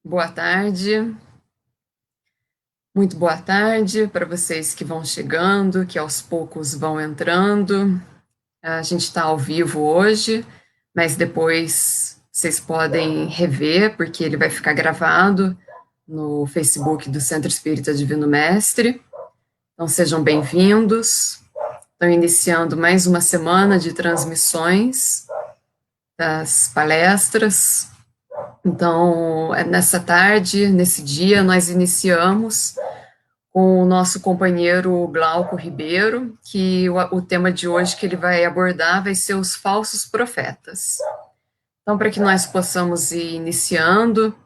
Boa tarde, muito boa tarde para vocês que vão chegando, que aos poucos vão entrando. A gente está ao vivo hoje, mas depois vocês podem rever, porque ele vai ficar gravado no Facebook do Centro Espírita Divino Mestre. Então sejam bem-vindos. Estão iniciando mais uma semana de transmissões das palestras. Então, nessa tarde, nesse dia, nós iniciamos com o nosso companheiro Glauco Ribeiro, que o tema de hoje que ele vai abordar vai ser os falsos profetas. Então, para que nós possamos ir iniciando,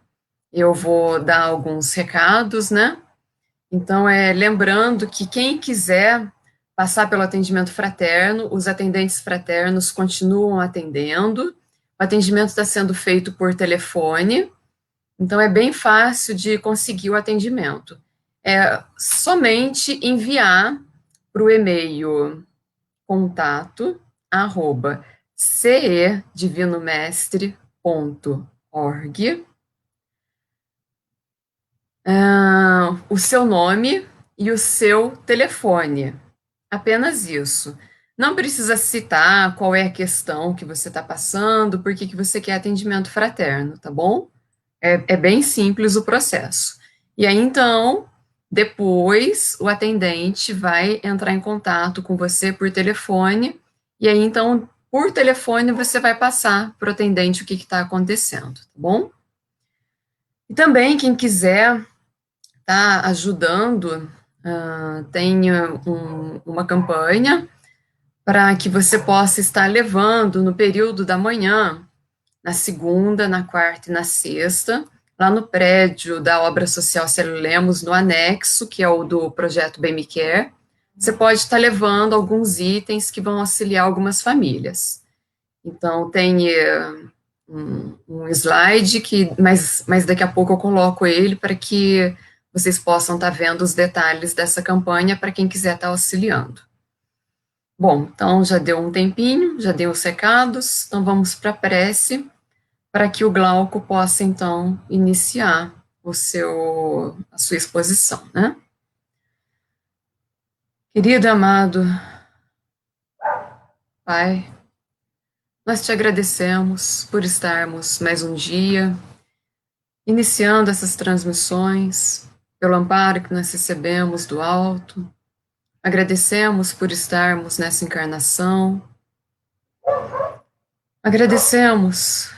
eu vou dar alguns recados, né? Então, lembrando que quem quiser passar pelo atendimento fraterno, os atendentes fraternos continuam atendendo. O atendimento está sendo feito por telefone, então é bem fácil de conseguir o atendimento. É somente enviar para o e-mail contato@cedivinomestre.org o seu nome e o seu telefone. Apenas isso. Não precisa citar qual é a questão que você está passando, por que você quer atendimento fraterno, tá bom? É bem simples o processo. E aí, então, depois o atendente vai entrar em contato com você por telefone, e aí, então, por telefone, você vai passar para o atendente o que está acontecendo, tá bom? E também, quem quiser estar ajudando, tem uma campanha para que você possa estar levando no período da manhã, na segunda, na quarta e na sexta, lá no prédio da Obra Social Célio Lemos, no anexo, que é o do projeto Bem Me Quer, você pode estar levando alguns itens que vão auxiliar algumas famílias. Então, tem um slide, mas daqui a pouco eu coloco ele para que vocês possam estar vendo os detalhes dessa campanha para quem quiser estar auxiliando. Bom, então já deu um tempinho, já deu os recados, então vamos para a prece, para que o Glauco possa, então, iniciar a sua exposição, né? Querido amado Pai, nós te agradecemos por estarmos mais um dia, iniciando essas transmissões, pelo amparo que nós recebemos do alto, agradecemos por estarmos nessa encarnação, agradecemos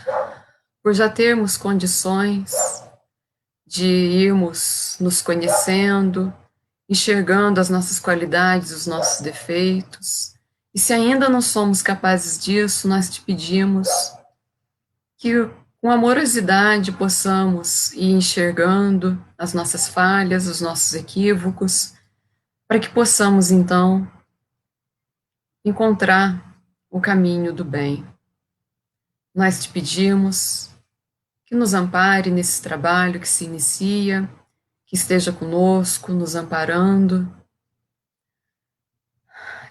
por já termos condições de irmos nos conhecendo, enxergando as nossas qualidades, os nossos defeitos. E se ainda não somos capazes disso, nós te pedimos que com amorosidade possamos ir enxergando as nossas falhas, os nossos equívocos, para que possamos então encontrar o caminho do bem. Nós te pedimos que nos ampare nesse trabalho que se inicia, que esteja conosco, nos amparando,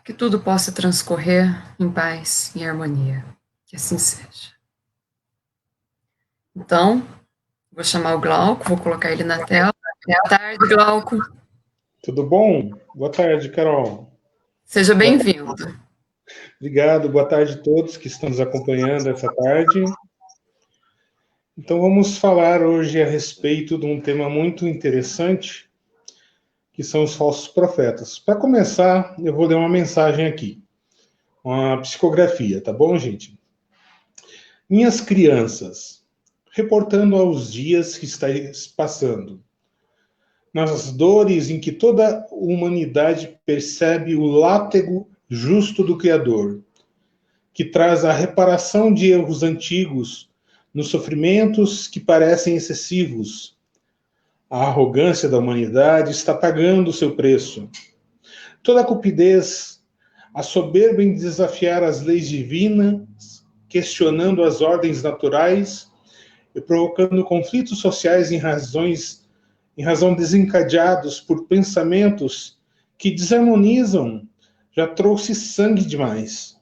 que tudo possa transcorrer em paz, em harmonia. Que assim seja. Então, vou chamar o Glauco, vou colocar ele na tela. Boa tarde, Glauco. Tudo bom? Boa tarde, Carol. Seja bem-vindo. Obrigado, boa tarde a todos que estão nos acompanhando essa tarde. Então, vamos falar hoje a respeito de um tema muito interessante, que são os falsos profetas. Para começar, eu vou ler uma mensagem aqui, uma psicografia, tá bom, gente? Minhas crianças, reportando aos dias que estáis passando, nas dores em que toda a humanidade percebe o látego justo do Criador, que traz a reparação de erros antigos, nos sofrimentos que parecem excessivos. A arrogância da humanidade está pagando o seu preço. Toda a cupidez, a soberba em desafiar as leis divinas, questionando as ordens naturais e provocando conflitos sociais em razão desencadeados por pensamentos que desarmonizam, já trouxe sangue demais.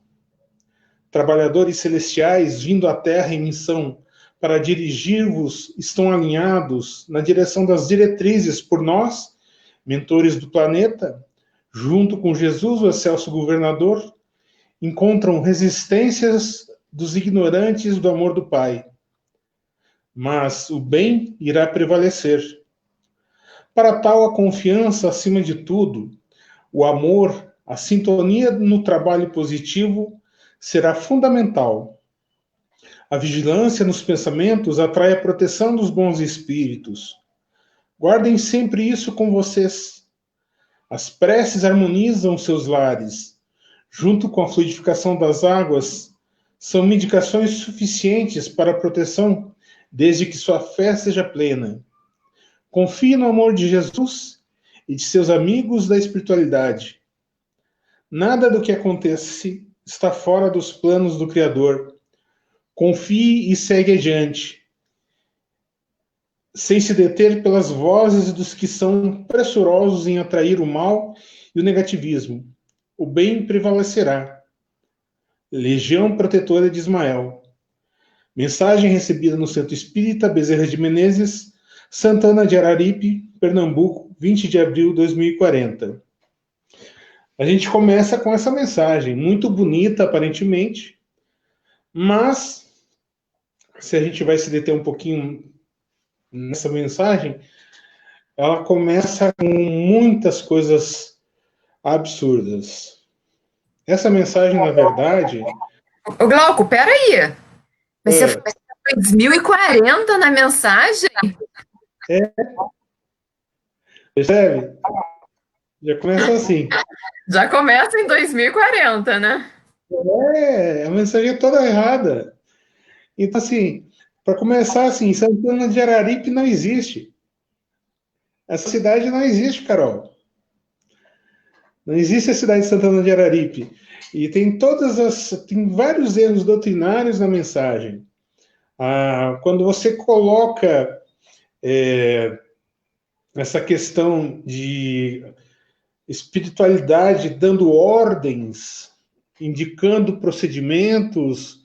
Trabalhadores celestiais vindo à Terra em missão para dirigir-vos estão alinhados na direção das diretrizes por nós, mentores do planeta, junto com Jesus, o excelso governador, encontram resistências dos ignorantes do amor do Pai. Mas o bem irá prevalecer. Para tal, a confiança acima de tudo, o amor, a sintonia no trabalho positivo será fundamental. A vigilância nos pensamentos atrai a proteção dos bons espíritos. Guardem sempre isso com vocês. As preces harmonizam seus lares. Junto com a fluidificação das águas, são medicações suficientes para a proteção, desde que sua fé seja plena. Confie no amor de Jesus e de seus amigos da espiritualidade. Nada do que acontece está fora dos planos do Criador. Confie e segue adiante, sem se deter pelas vozes dos que são pressurosos em atrair o mal e o negativismo. O bem prevalecerá. Legião Protetora de Ismael. Mensagem recebida no Centro Espírita Bezerra de Menezes, Santana de Araripe, Pernambuco, 20 de abril de 2040. A gente começa com essa mensagem, muito bonita aparentemente, mas se a gente vai se deter um pouquinho nessa mensagem, ela começa com muitas coisas absurdas. Essa mensagem, na verdade... Ô, Glauco, peraí. Você foi 2040 na mensagem? Percebe? Já começa assim. Já começa em 2040, né? A mensagem é toda errada. Então, assim, para começar, assim, Santana de Araripe não existe. Essa cidade não existe, Carol. Não existe a cidade de Santana de Araripe. E tem tem vários erros doutrinários na mensagem. Quando você coloca essa questão de espiritualidade dando ordens, indicando procedimentos,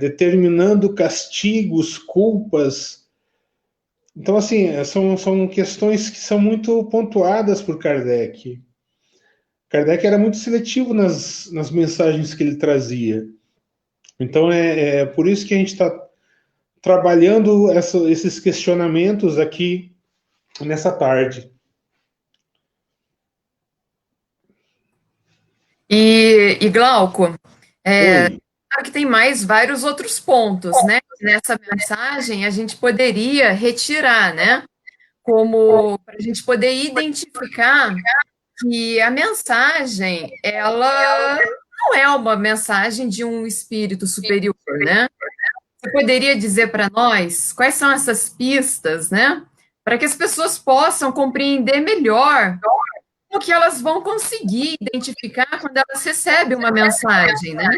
determinando castigos, culpas. Então, assim, são questões que são muito pontuadas por Kardec. Kardec era muito seletivo nas mensagens que ele trazia. Então, é por isso que a gente está trabalhando esses questionamentos aqui nessa tarde. E Glauco, Oi. claro que tem mais vários outros pontos, né? Nessa mensagem a gente poderia retirar, né? Como para a gente poder identificar que a mensagem, ela não é uma mensagem de um espírito superior, né? Você poderia dizer para nós quais são essas pistas, né? Para que as pessoas possam compreender melhor o que elas vão conseguir identificar quando elas recebem uma mensagem, né?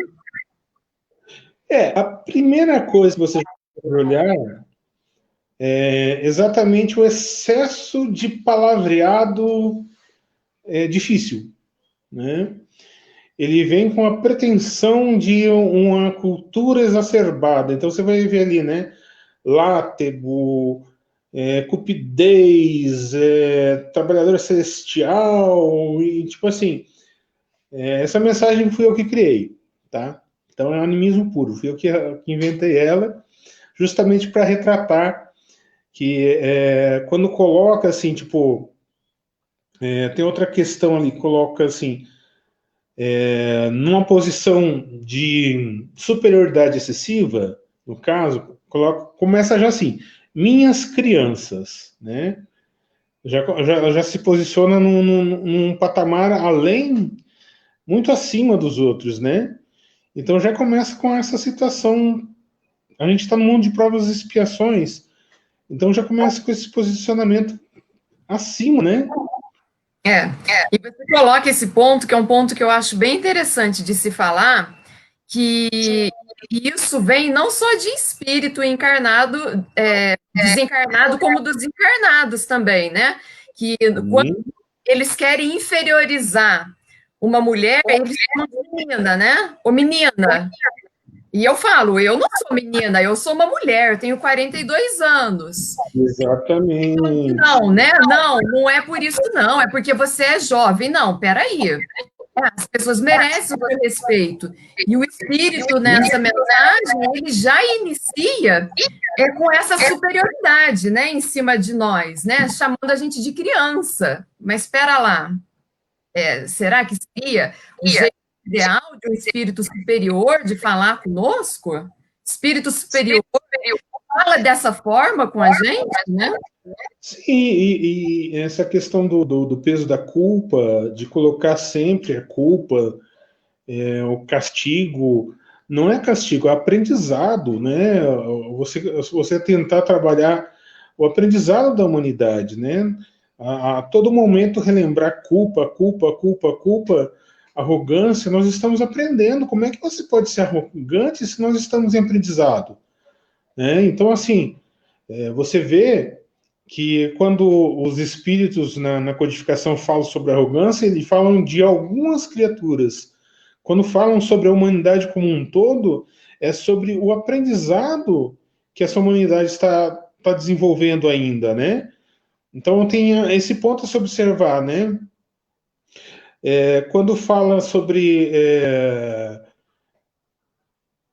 A primeira coisa que você deve olhar é exatamente o excesso de palavreado difícil, né? Ele vem com a pretensão de uma cultura exacerbada. Então você vai ver ali, né? Látego, cupidez, trabalhador celestial, e tipo assim, essa mensagem fui eu que criei, tá? Então é um animismo puro, fui eu que inventei ela, justamente para retratar que quando coloca assim, tipo, tem outra questão ali, coloca assim, numa posição de superioridade excessiva, no caso, começa já assim, minhas crianças, né? Já se posiciona num patamar além, muito acima dos outros, né? Então já começa com essa situação. A gente está no mundo de provas e expiações, então já começa com esse posicionamento acima, né? E você coloca esse ponto, que é um ponto que eu acho bem interessante de se falar, que isso vem não só de espírito encarnado, desencarnado, como dos encarnados também, né? Que quando eles querem inferiorizar uma mulher, eles chamam de menina, né? Ou menina. E eu falo, eu não sou menina, eu sou uma mulher, eu tenho 42 anos. Exatamente. Não, né? Não, não é por isso, não. É porque você é jovem. Não, peraí. As pessoas merecem o seu respeito. E o espírito nessa mensagem, ele já inicia com essa superioridade, né, em cima de nós, né, chamando a gente de criança. Mas espera lá, será que seria o jeito ideal de um espírito superior de falar conosco? Espírito superior fala dessa forma com a gente, né? Sim, e essa questão do peso da culpa, de colocar sempre a culpa, o castigo, não é castigo, é aprendizado, né? Você tentar trabalhar o aprendizado da humanidade, né? A todo momento relembrar culpa, culpa, culpa, culpa, arrogância, nós estamos aprendendo. Como é que você pode ser arrogante se nós estamos em aprendizado? Né? Então, assim, você vê que quando os espíritos na codificação falam sobre arrogância, eles falam de algumas criaturas. Quando falam sobre a humanidade como um todo, é sobre o aprendizado que essa humanidade está desenvolvendo ainda, né? Então tem esse ponto a se observar, né? Quando fala sobre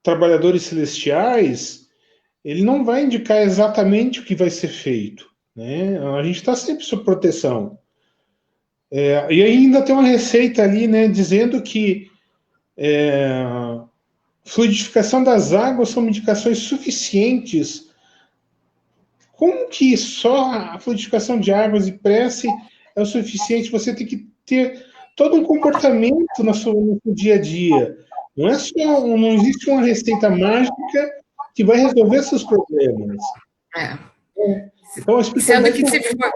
trabalhadores celestiais, ele não vai indicar exatamente o que vai ser feito, né? A gente está sempre sob proteção. E ainda tem uma receita ali, né, dizendo que fluidificação das águas são indicações suficientes. Como que só a fluidificação de águas e prece é o suficiente? Você tem que ter todo um comportamento no seu dia a dia. Não existe uma receita mágica que vai resolver seus problemas. É. Então, a Sendo espiritualidade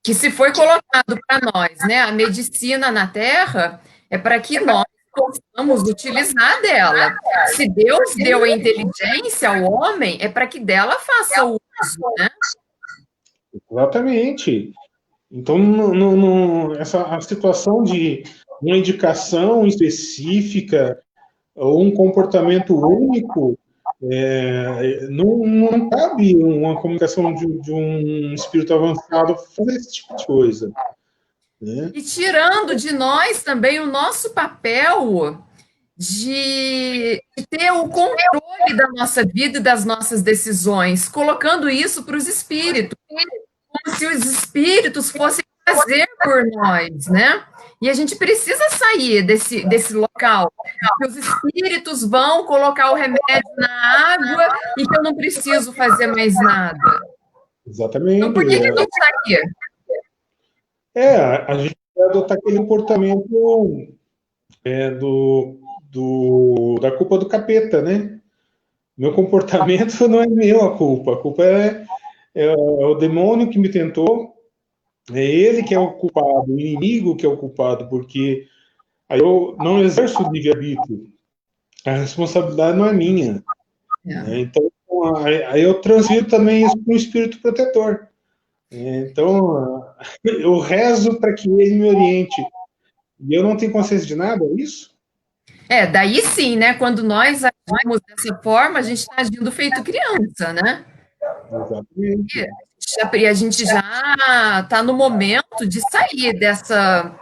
que se foi colocado para nós, né, a medicina na Terra é para que nós possamos utilizar dela. Se Deus deu a inteligência ao homem, é para que dela faça uso, né? exatamente. Então, a situação de uma indicação específica ou um comportamento único, não cabe uma comunicação de um espírito avançado fazer esse tipo de coisa. Né? E tirando de nós também o nosso papel de ter o controle da nossa vida e das nossas decisões, colocando isso para os espíritos, como se os espíritos fossem fazer por nós, né? E a gente precisa sair desse local, que os espíritos vão colocar o remédio na água e que eu não preciso fazer mais nada. Então, Exatamente. por que a gente está aqui? A gente vai adotar aquele comportamento da culpa do capeta, né? Meu comportamento não é meu a culpa é o demônio que me tentou, é ele que é o culpado, o inimigo que é o culpado, porque aí eu não exerço o livre-arbítrio, a responsabilidade não é minha. Né? Então, aí eu transfiro também isso para o espírito protetor. Então, eu rezo para que ele me oriente. E eu não tenho consciência de nada, é isso? Daí sim, né? Quando nós agimos dessa forma, a gente está agindo feito criança, né? Exatamente. E a gente já está no momento de sair dessa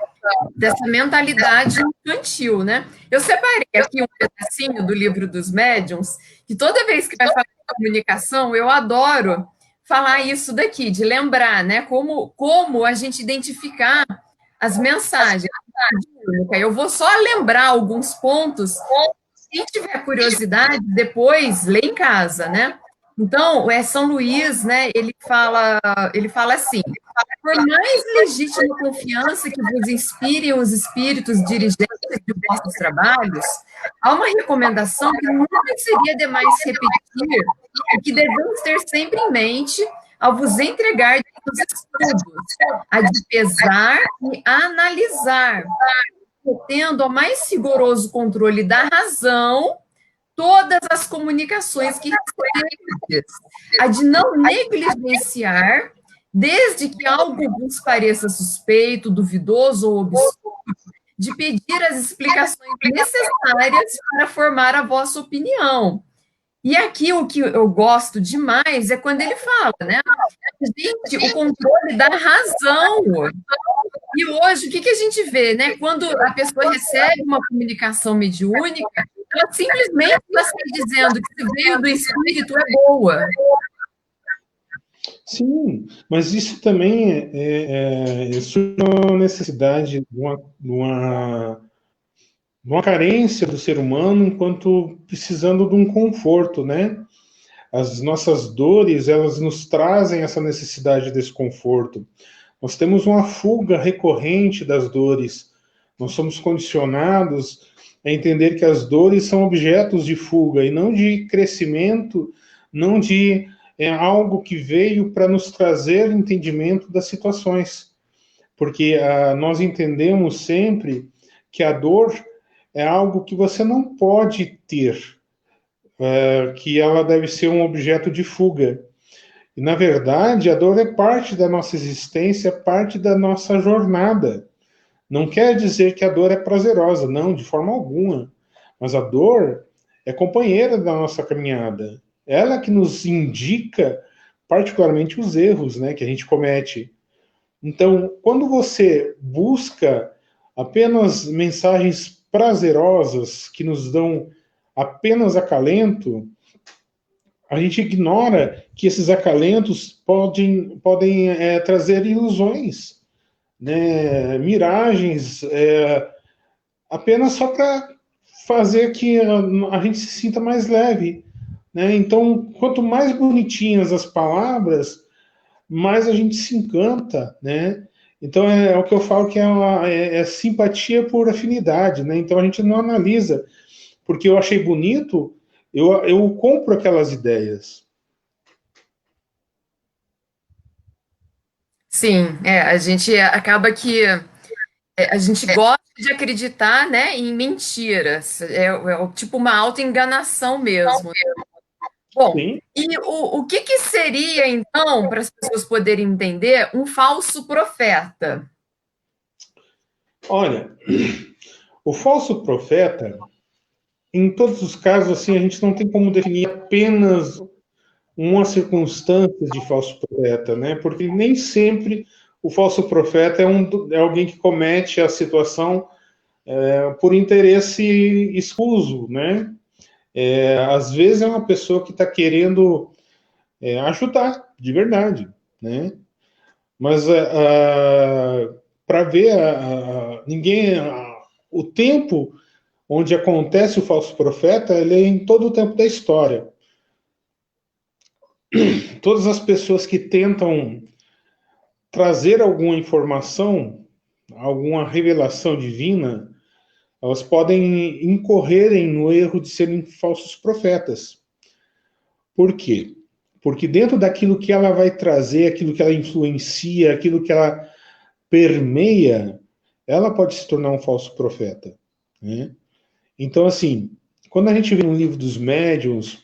mentalidade infantil, né? Eu separei aqui um pedacinho do livro dos médiuns, que toda vez que vai falar de comunicação, eu adoro falar isso daqui, de lembrar, né? Como a gente identificar as mensagens. Eu vou só lembrar alguns pontos. Quem tiver curiosidade, depois lê em casa, né? Então, São Luís, né, ele fala assim: por mais legítima confiança que vos inspirem os espíritos dirigentes de vossos trabalhos, há uma recomendação que nunca seria demais repetir e que devemos ter sempre em mente ao vos entregar os estudos, a de pesar e analisar, tendo o mais rigoroso controle da razão todas as comunicações que recebemos, a de não negligenciar, desde que algo vos pareça suspeito, duvidoso ou obscuro, de pedir as explicações necessárias para formar a vossa opinião. E aqui o que eu gosto demais é quando ele fala, né? Gente, o controle da razão. E hoje, o que que a gente vê, né? Quando a pessoa recebe uma comunicação mediúnica, ela simplesmente está se dizendo que se veio do espírito é boa. Sim, mas isso também surge uma necessidade de uma carência do ser humano enquanto precisando de um conforto, né? As nossas dores, elas nos trazem essa necessidade desse conforto. Nós temos uma fuga recorrente das dores. Nós somos condicionados a entender que as dores são objetos de fuga e não de crescimento, não de algo que veio para nos trazer entendimento das situações. Porque nós entendemos sempre que a dor é algo que você não pode ter, que ela deve ser um objeto de fuga. E, na verdade, a dor é parte da nossa existência, parte da nossa jornada. Não quer dizer que a dor é prazerosa, não, de forma alguma. Mas a dor é companheira da nossa caminhada. Ela que nos indica, particularmente, os erros, né, que a gente comete. Então, quando você busca apenas mensagens prazerosas que nos dão apenas acalento, a gente ignora que esses acalentos podem trazer ilusões, né, miragens, apenas só para fazer que a gente se sinta mais leve. Né? Então, quanto mais bonitinhas as palavras, mais a gente se encanta. Né? Então, é o que eu falo que é simpatia por afinidade. Né? Então, a gente não analisa, porque eu achei bonito, eu compro aquelas ideias. Sim, a gente acaba que a gente gosta de acreditar, né, em mentiras. Tipo uma autoenganação mesmo. Bom, Sim. e o que que seria, então, para as pessoas poderem entender, um falso profeta? Olha, o falso profeta, em todos os casos, assim, a gente não tem como definir apenas uma circunstância de falso profeta, né? Porque nem sempre o falso profeta é alguém que comete a situação por interesse escuso, né? Às vezes é uma pessoa que está querendo ajudar, de verdade, né? Mas para ver ninguém o tempo onde acontece o falso profeta, ele é em todo o tempo da história. Todas as pessoas que tentam trazer alguma informação, alguma revelação divina, elas podem incorrerem no erro de serem falsos profetas. Por quê? Porque dentro daquilo que ela vai trazer, aquilo que ela influencia, aquilo que ela permeia, ela pode se tornar um falso profeta. Né? Então, assim, quando a gente vê no livro dos médiuns,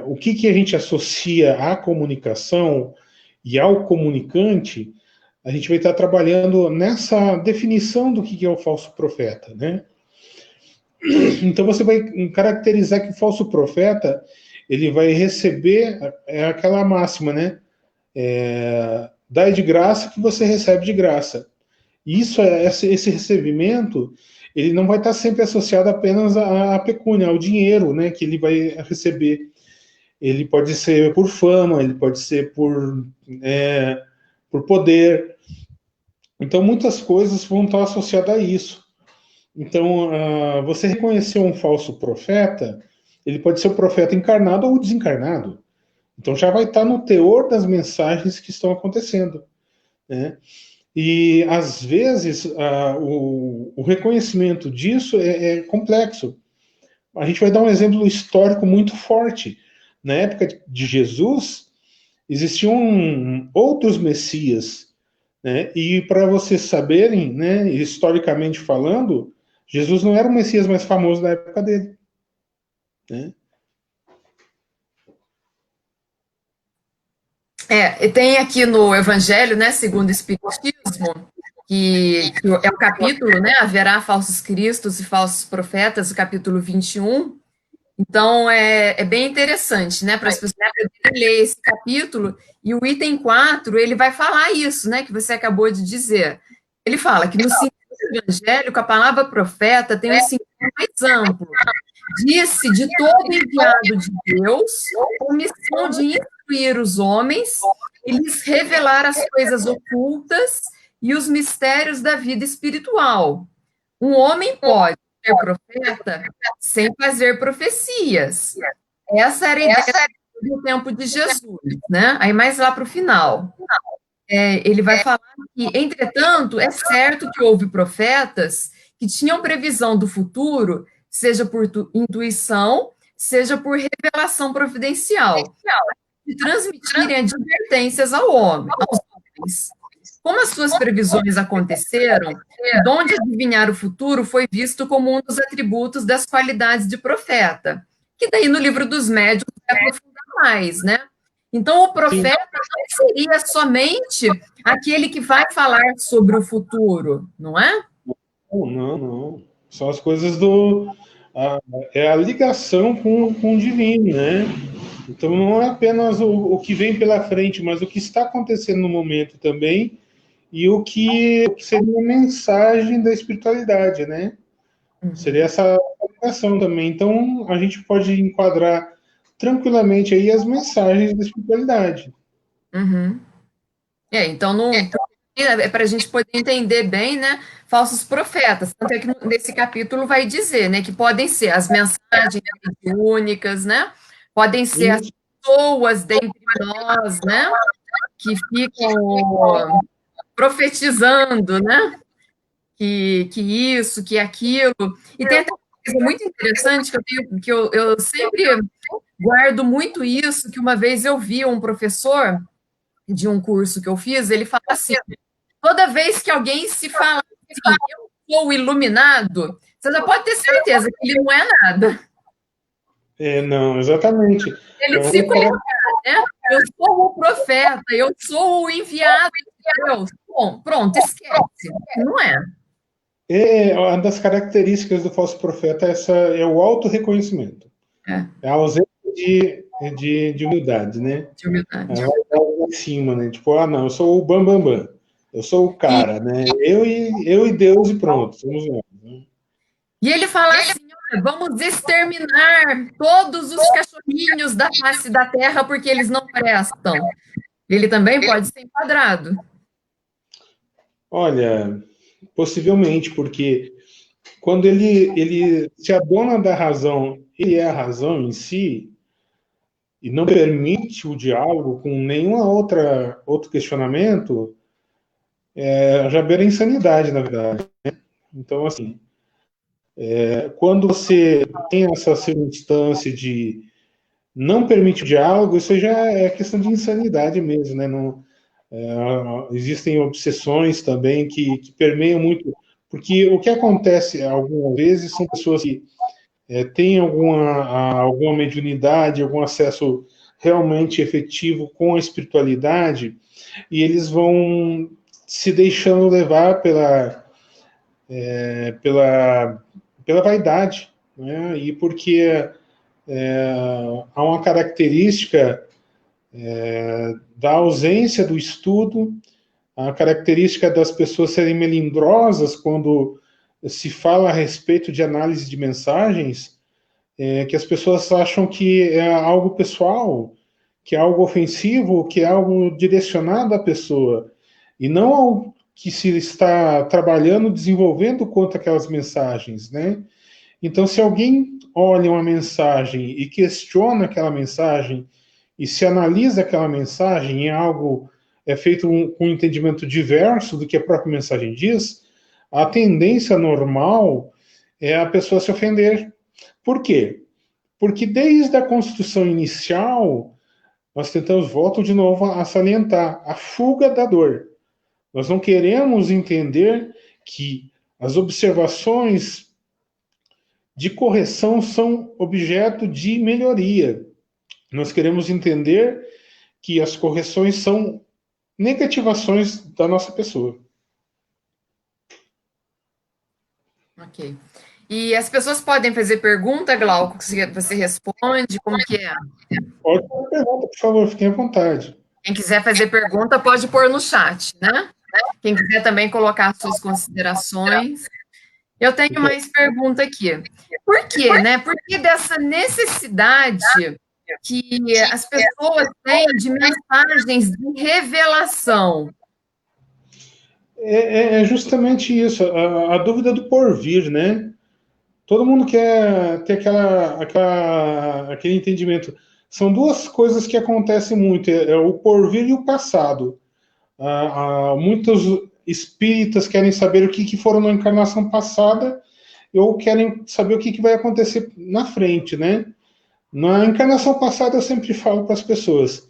o que a gente associa à comunicação e ao comunicante, a gente vai estar trabalhando nessa definição do que é o falso profeta, né? Então você vai caracterizar que o falso profeta ele vai receber aquela máxima, né? Dai de graça que você recebe de graça. Isso, esse recebimento, ele não vai estar sempre associado apenas à pecúnia, ao dinheiro, né? Que ele vai receber. Ele pode ser por fama, ele pode ser por poder. Então, muitas coisas vão estar associadas a isso. Então, você reconhecer um falso profeta, ele pode ser o profeta encarnado ou desencarnado. Então, já vai estar no teor das mensagens que estão acontecendo. Né? E, às vezes, o reconhecimento disso é complexo. A gente vai dar um exemplo histórico muito forte. Na época de Jesus, existiam outros messias, né? E para vocês saberem, né, historicamente falando, Jesus não era o messias mais famoso da época dele. Né? E tem aqui no Evangelho, né, segundo o Espiritismo, que é o capítulo, né? Haverá falsos cristos e falsos profetas, o capítulo 21. Então, é bem interessante, né, para as pessoas poderem ler esse capítulo, e o item 4 ele vai falar isso, né, que você acabou de dizer. Ele fala que no sentido evangélico, a palavra profeta tem um sentido mais amplo. Disse de todo enviado de Deus, com missão de instruir os homens e lhes revelar as coisas ocultas e os mistérios da vida espiritual. Um homem pode ser profeta sem fazer profecias. Essa era a ideia do tempo de Jesus, né? Aí mais lá para o final, ele vai falar que, entretanto, é certo que houve profetas que tinham previsão do futuro, seja por intuição, seja por revelação providencial, e transmitirem advertências aos homens. Como as suas previsões aconteceram, o dom de adivinhar o futuro foi visto como um dos atributos das qualidades de profeta, que daí no livro dos médiuns vai aprofundar mais, né? Então, o profeta não seria somente aquele que vai falar sobre o futuro, não é? Não, não, não. São as coisas do. É a ligação com o divino, né? Então não é apenas o que vem pela frente, mas o que está acontecendo no momento também e o que seria a mensagem da espiritualidade, né? Seria essa ligação também. Então a gente pode enquadrar tranquilamente aí as mensagens da espiritualidade. Uhum. Então não é para a gente poder entender bem, né? Falsos profetas. Tanto é que nesse capítulo vai dizer, né, que podem ser as mensagens únicas, né? Podem ser as E pessoas dentre nós, né? Que ficam profetizando, né? Que isso, que aquilo. E tem até uma coisa muito interessante que eu sempre guardo muito isso, que uma vez eu vi um professor de um curso que eu fiz, ele fala assim: toda vez que alguém se fala assim, eu sou iluminado, você já pode ter certeza que ele não é nada. não, exatamente. Ele É se um cara. coloca, né? Eu sou o profeta, eu sou o enviado de Deus. Bom, pronto, esquece. Não é. Uma das características do falso profeta é o autorreconhecimento. É, É a ausência de humildade, né? de humildade. Ela vai em cima, né? Tipo, não, eu sou o Bambambam. Bam, bam. Eu sou o E, cara, né? Eu e Deus e pronto. Somos nós, né? e ele fala assim: olha, vamos exterminar todos os cachorrinhos da face da terra porque eles não prestam. Ele também pode ser enquadrado. Olha, possivelmente, porque quando ele se adona da razão, ele é a razão em si, e não permite o diálogo com nenhuma outro questionamento, já beira a insanidade, na verdade. Então, assim, quando você tem essa circunstância de não permite o diálogo, isso já é questão de insanidade mesmo, né? Não, existem obsessões também que permeiam muito, porque o que acontece algumas vezes são pessoas que têm alguma mediunidade, algum acesso realmente efetivo com a espiritualidade, e eles vão se deixando levar pela, pela vaidade, né? E porque há uma característica da ausência do estudo, a característica das pessoas serem melindrosas quando se fala a respeito de análise de mensagens, que as pessoas acham que é algo pessoal, que é algo ofensivo, que é algo direcionado à pessoa, e não ao que se está trabalhando, desenvolvendo quanto aquelas mensagens, né? Então, se alguém olha uma mensagem e questiona aquela mensagem e se analisa aquela mensagem em algo feito com um entendimento diverso do que a própria mensagem diz, a tendência normal é a pessoa se ofender. Por quê? Porque desde a construção inicial, nós tentamos, volto de novo a salientar, a fuga da dor. Nós não queremos entender que as observações de correção são objeto de melhoria. Nós queremos entender que as correções são negativações da nossa pessoa. Ok. E as pessoas podem fazer pergunta, Glauco, que você responde, como que é? Pode fazer pergunta, por favor, fiquem à vontade. Quem quiser fazer pergunta, pode pôr no chat, né? Quem quiser também colocar suas considerações. Eu tenho Fiquem... mais pergunta aqui. Por quê, né? Por que dessa necessidade que as pessoas têm de mensagens de revelação? É justamente isso, a dúvida do porvir, né? Todo mundo quer ter aquele entendimento. São duas coisas que acontecem muito, é o porvir e o passado. Muitos espíritas querem saber o que foram na encarnação passada ou querem saber o que vai acontecer na frente, né? Na encarnação passada, eu sempre falo para as pessoas: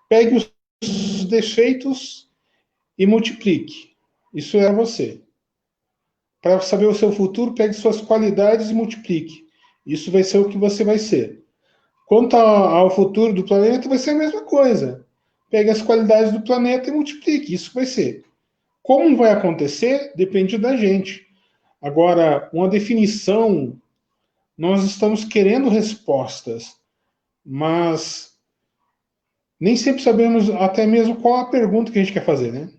pegue os defeitos e multiplique. Isso é você. Para saber o seu futuro, pegue suas qualidades e multiplique. Isso vai ser o que você vai ser. Quanto ao futuro do planeta, vai ser a mesma coisa. Pegue as qualidades do planeta e multiplique. Isso vai ser. Como vai acontecer, depende da gente. Agora, uma definição, nós estamos querendo respostas, mas nem sempre sabemos até mesmo qual a pergunta que a gente quer fazer, né?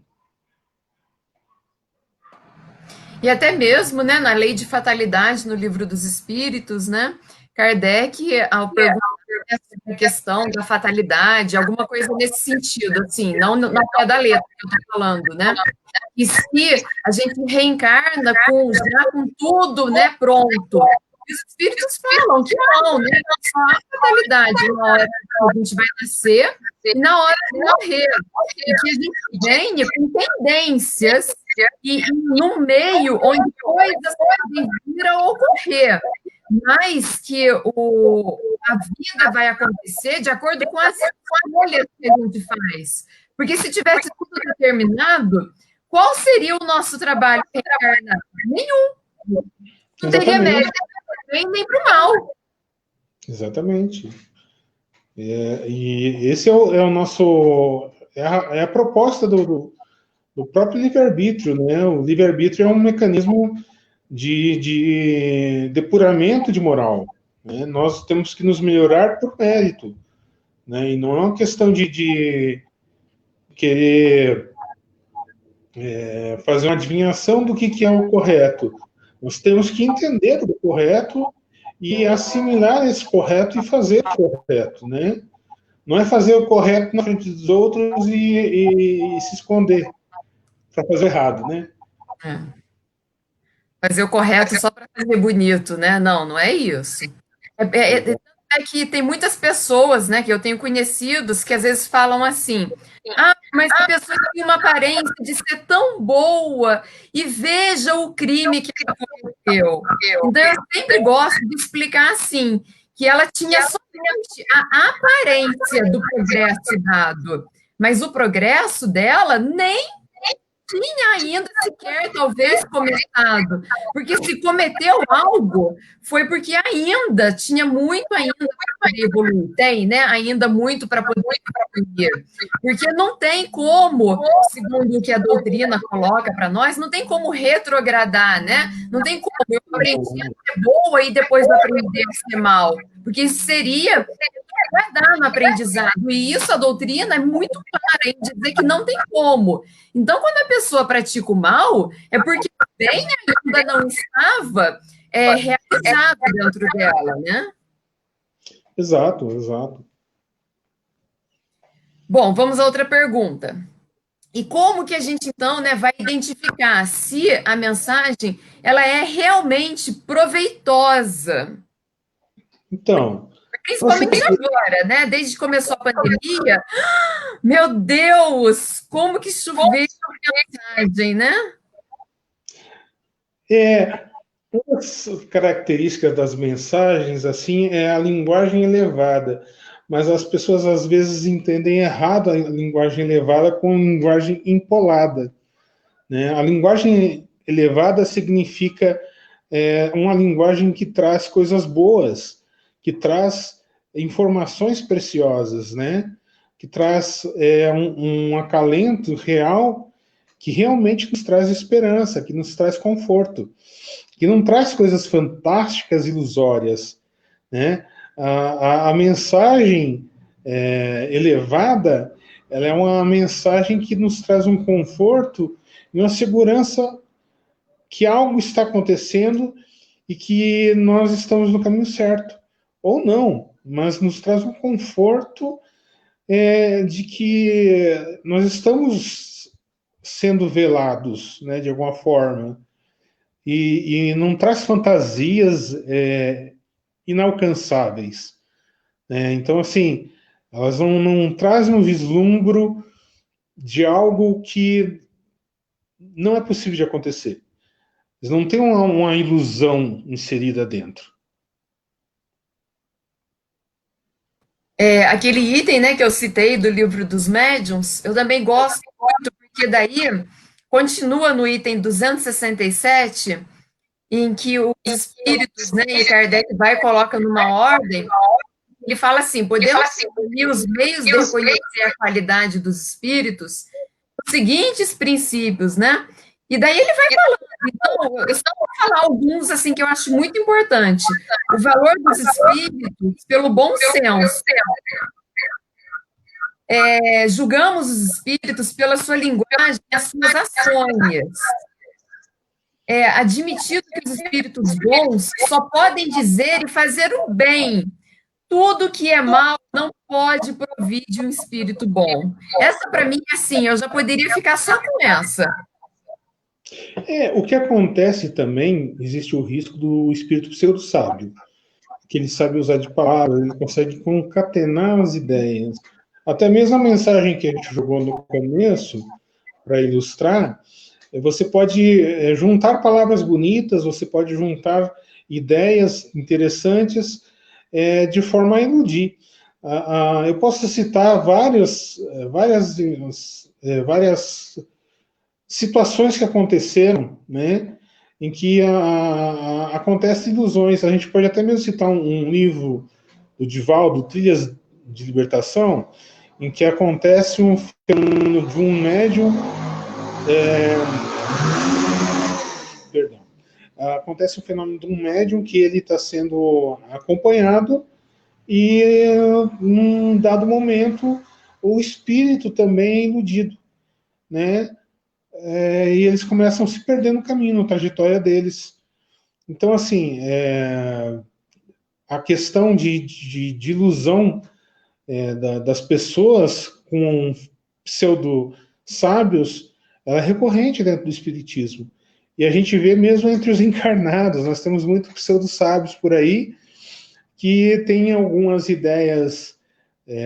E até mesmo, né, na lei de fatalidade, no livro dos Espíritos, né, Kardec, ao perguntar essa questão da fatalidade, alguma coisa nesse sentido, assim, não na pé da letra que eu estou falando, né? E se a gente reencarna já com tudo, né, pronto. E os espíritos falam que não, né? Só há fatalidade na hora que a gente vai nascer e na hora de morrer. E que a gente venha com tendências e num meio onde coisas podem vir a ocorrer, mas que a vida vai acontecer de acordo com as escolhas que a gente faz. Porque se tivesse tudo determinado, qual seria o nosso trabalho reencarnado? Nenhum. Não teria Exatamente. mérito nem para o mal. Exatamente. E esse é o nosso. É a proposta do próprio livre-arbítrio, né? O livre-arbítrio é um mecanismo de depuramento de moral, né? Nós temos que nos melhorar por mérito, né? E não é uma questão de querer fazer uma adivinhação do que é o correto. Nós temos que entender o correto e assimilar esse correto e fazer o correto, né? Não é fazer o correto na frente dos outros e se esconder para fazer errado, né? É. Fazer o correto só para fazer bonito, né? Não, não é isso. É que tem muitas pessoas, né, que eu tenho conhecidos que às vezes falam assim: ah, mas a pessoa tem uma aparência de ser tão boa e veja o crime que ela cometeu. Então eu sempre gosto de explicar assim, que ela tinha somente a aparência do progresso dado, mas o progresso dela nem tinha ainda sequer, talvez, começado. Porque se cometeu algo, foi porque ainda tinha muito ainda para poder evoluir. Tem, né? Ainda muito para poder evoluir. Porque não tem como, segundo o que a doutrina coloca para nós, não tem como retrogradar, né? Não tem como eu aprendi a ser boa e depois eu aprender a ser mal. Porque isso seria guardar no aprendizado. E isso a doutrina é muito clara em dizer que não tem como. Então, quando a pessoa pratica o mal, é porque o bem ainda não estava realizado dentro dela, né? Exato, exato. Bom, vamos a outra pergunta. E como que a gente, então, né, vai identificar se a mensagem ela é realmente proveitosa? Então, Principalmente agora, né? Desde que começou a pandemia, meu Deus, como que choveu a mensagem, né? uma das características das mensagens, assim, é a linguagem elevada. Mas as pessoas às vezes entendem errado a linguagem elevada com linguagem empolada, né? A linguagem elevada significa uma linguagem que traz coisas boas, que traz informações preciosas, né? Que traz um acalento real que realmente nos traz esperança, que nos traz conforto. que não traz coisas fantásticas, ilusórias, né? A mensagem elevada, ela é uma mensagem que nos traz um conforto e uma segurança que algo está acontecendo e que nós estamos no caminho certo. Ou não, mas nos traz um conforto de que nós estamos sendo velados, né, de alguma forma. E não traz fantasias inalcançáveis. Então, assim, elas não trazem um vislumbro de algo que não é possível de acontecer. Eles não têm uma ilusão inserida dentro. Aquele item, né, que eu citei do livro dos médiuns, eu também gosto muito, porque daí continua no item 267, em que os espíritos, né, e Kardec vai e coloca numa ordem, ele fala assim, podemos definir os meios de reconhecer a qualidade dos espíritos, os seguintes princípios, né? E daí ele vai falando, então, eu só vou falar alguns, assim, que eu acho muito importante. O valor dos espíritos pelo bom senso. Julgamos os espíritos pela sua linguagem e as suas ações. Admitido que os espíritos bons só podem dizer e fazer o bem. Tudo que é mal não pode provir de um espírito bom. Essa, para mim, assim, eu já poderia ficar só com essa. O que acontece também, existe o risco do espírito pseudo-sábio, que ele sabe usar de palavras, ele consegue concatenar as ideias. Até mesmo a mensagem que a gente jogou no começo, para ilustrar, você pode juntar palavras bonitas, você pode juntar ideias interessantes de forma a iludir. Eu posso citar várias situações que aconteceram, né, em que acontecem ilusões. A gente pode até mesmo citar um livro do Divaldo, Trilhas de Libertação, em que acontece um fenômeno de um médium. Perdão. Acontece um fenômeno de um médium que ele está sendo acompanhado e, num dado momento, o espírito também é iludido, né? E eles começam a se perder no caminho, na trajetória deles. Então, assim, a questão de ilusão das pessoas com pseudo-sábios ela é recorrente dentro do espiritismo. E a gente vê mesmo entre os encarnados, nós temos muitos pseudo-sábios por aí que têm algumas ideias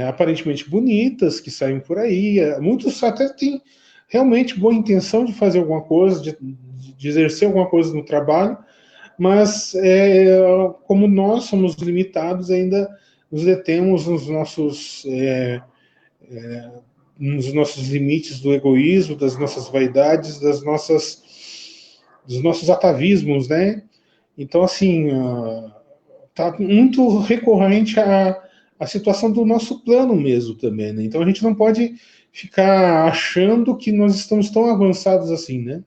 aparentemente bonitas que saem por aí. Muitos até têm realmente boa intenção de fazer alguma coisa, de exercer alguma coisa no trabalho, mas como nós somos limitados, ainda nos detemos nos nossos limites do egoísmo, das nossas vaidades, dos nossos atavismos, né? Então, assim, tá muito recorrente a situação do nosso plano mesmo também, né? Então a gente não pode ficar achando que nós estamos tão avançados assim, né?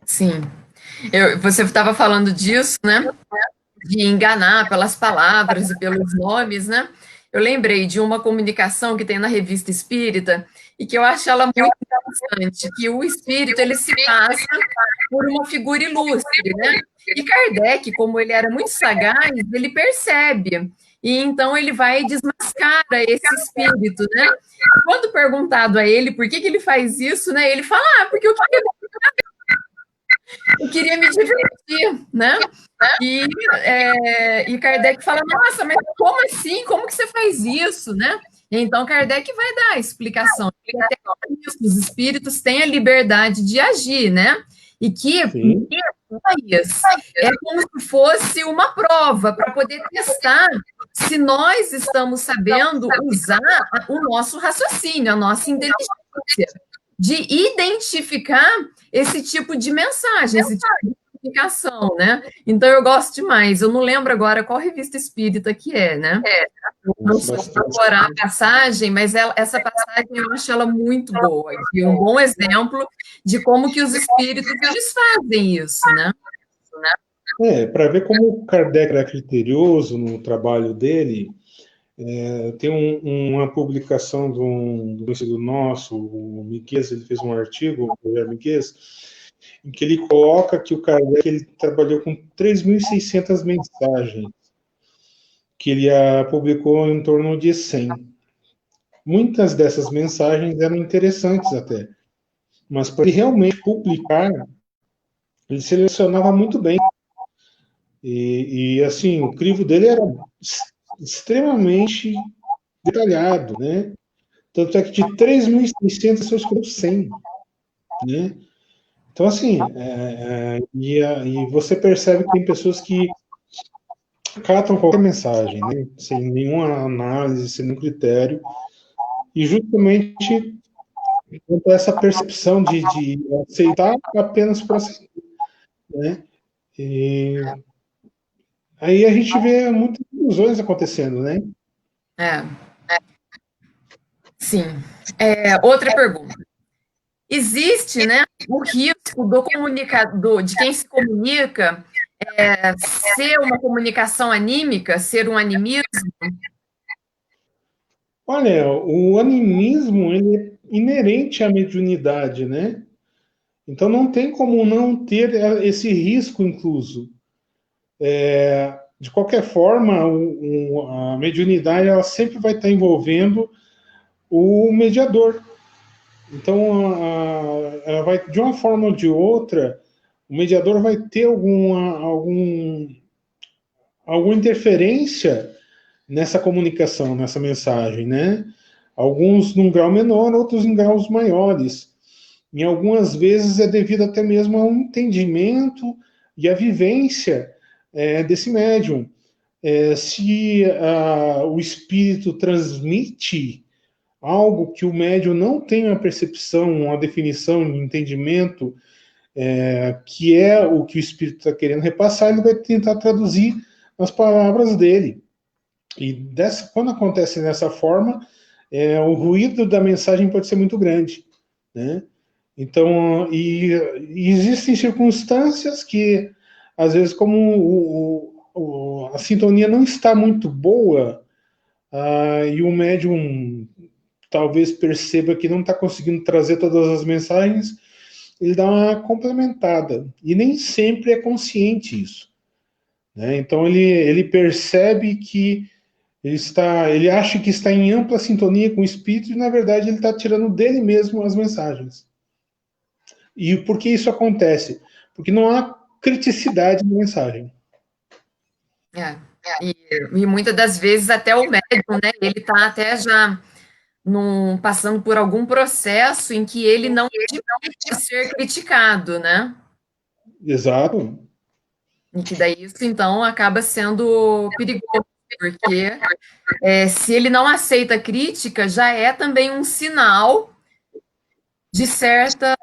Sim. Você estava falando disso, né? De enganar pelas palavras e pelos nomes, né? Eu lembrei de uma comunicação que tem na Revista Espírita e que eu acho ela muito interessante, que o espírito ele se passa por uma figura ilustre, né? E Kardec, como ele era muito sagaz, ele percebe. E então ele vai desmascara esse espírito, né? Quando perguntado a ele por que ele faz isso, né? Ele fala, porque eu queria me divertir, né? E Kardec fala, nossa, mas como assim? Como que você faz isso, né? Então Kardec vai dar a explicação. Até os espíritos têm a liberdade de agir, né? E que é como se fosse uma prova para poder testar se nós estamos sabendo usar o nosso raciocínio, a nossa inteligência, de identificar esse tipo de mensagem, esse tipo de comunicação, né? Então eu gosto demais. Eu não lembro agora qual revista espírita que é, né? Não Conheço sei bastante. decorar a passagem, mas essa passagem eu acho ela muito boa, e um bom exemplo de como que os espíritos eles fazem isso, né? Para ver como o Kardec era criterioso no trabalho dele, tem uma publicação de um conhecido nosso, o Miquez, ele fez um artigo, o Guilherme Miquez, em que ele coloca que o Kardec ele trabalhou com 3.600 mensagens, que ele publicou em torno de 100. Muitas dessas mensagens eram interessantes até, mas para ele realmente publicar, ele selecionava muito bem. Assim, o crivo dele era extremamente detalhado, né? Tanto é que de 3.600 só escolheu 100, né? Então, assim, e você percebe que tem pessoas que catam qualquer mensagem, né? Sem nenhuma análise, sem nenhum critério, e justamente quanto a essa percepção de aceitar apenas por aceitar, né? E aí a gente vê muitas ilusões acontecendo, né? É, sim. Outra pergunta. Existe, né, o risco do comunicador, de quem se comunica, ser uma comunicação anímica, ser um animismo? Olha, o animismo ele é inerente à mediunidade, né? Então não tem como não ter esse risco incluso. De qualquer forma, a mediunidade ela sempre vai estar envolvendo o mediador. Então, ela vai, de uma forma ou de outra, o mediador vai ter alguma interferência nessa comunicação, nessa mensagem, né? Alguns num grau menor, outros em graus maiores. Em algumas vezes é devido até mesmo ao entendimento e à vivência desse médium. Se o espírito transmite algo que o médium não tem uma percepção, uma definição, um entendimento, que é o que o espírito está querendo repassar, ele vai tentar traduzir nas palavras dele. E quando acontece dessa forma, o ruído da mensagem pode ser muito grande, né? Então, e existem circunstâncias que, às vezes, como a sintonia não está muito boa, e o médium talvez perceba que não está conseguindo trazer todas as mensagens, ele dá uma complementada. E nem sempre é consciente isso, né? Então, ele percebe que ele acha que está em ampla sintonia com o espírito e, na verdade, ele está tirando dele mesmo as mensagens. E por que isso acontece? Porque não há criticidade na mensagem. É. E muitas das vezes até o médium, né? Ele está até já passando por algum processo em que ele não admite ser criticado, né? Exato. E que daí isso então acaba sendo perigoso, porque se ele não aceita crítica, já é também um sinal de certa.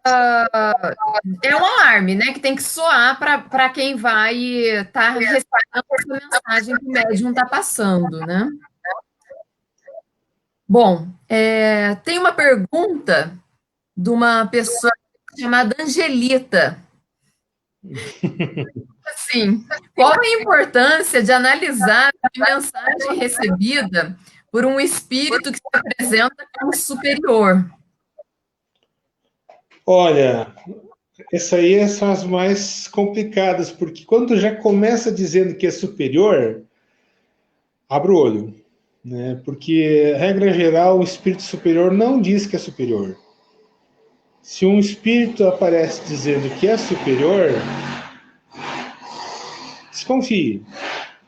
É um alarme, né? Que tem que soar para quem vai estar recebendo essa mensagem que o médium está passando, né? Bom, tem uma pergunta de uma pessoa chamada Angelita. Assim, qual a importância de analisar a mensagem recebida por um espírito que se apresenta como superior? Olha, essa aí são as mais complicadas, porque quando já começa dizendo que é superior, abre o olho, né? Porque, regra geral, o espírito superior não diz que é superior. Se um espírito aparece dizendo que é superior, desconfie,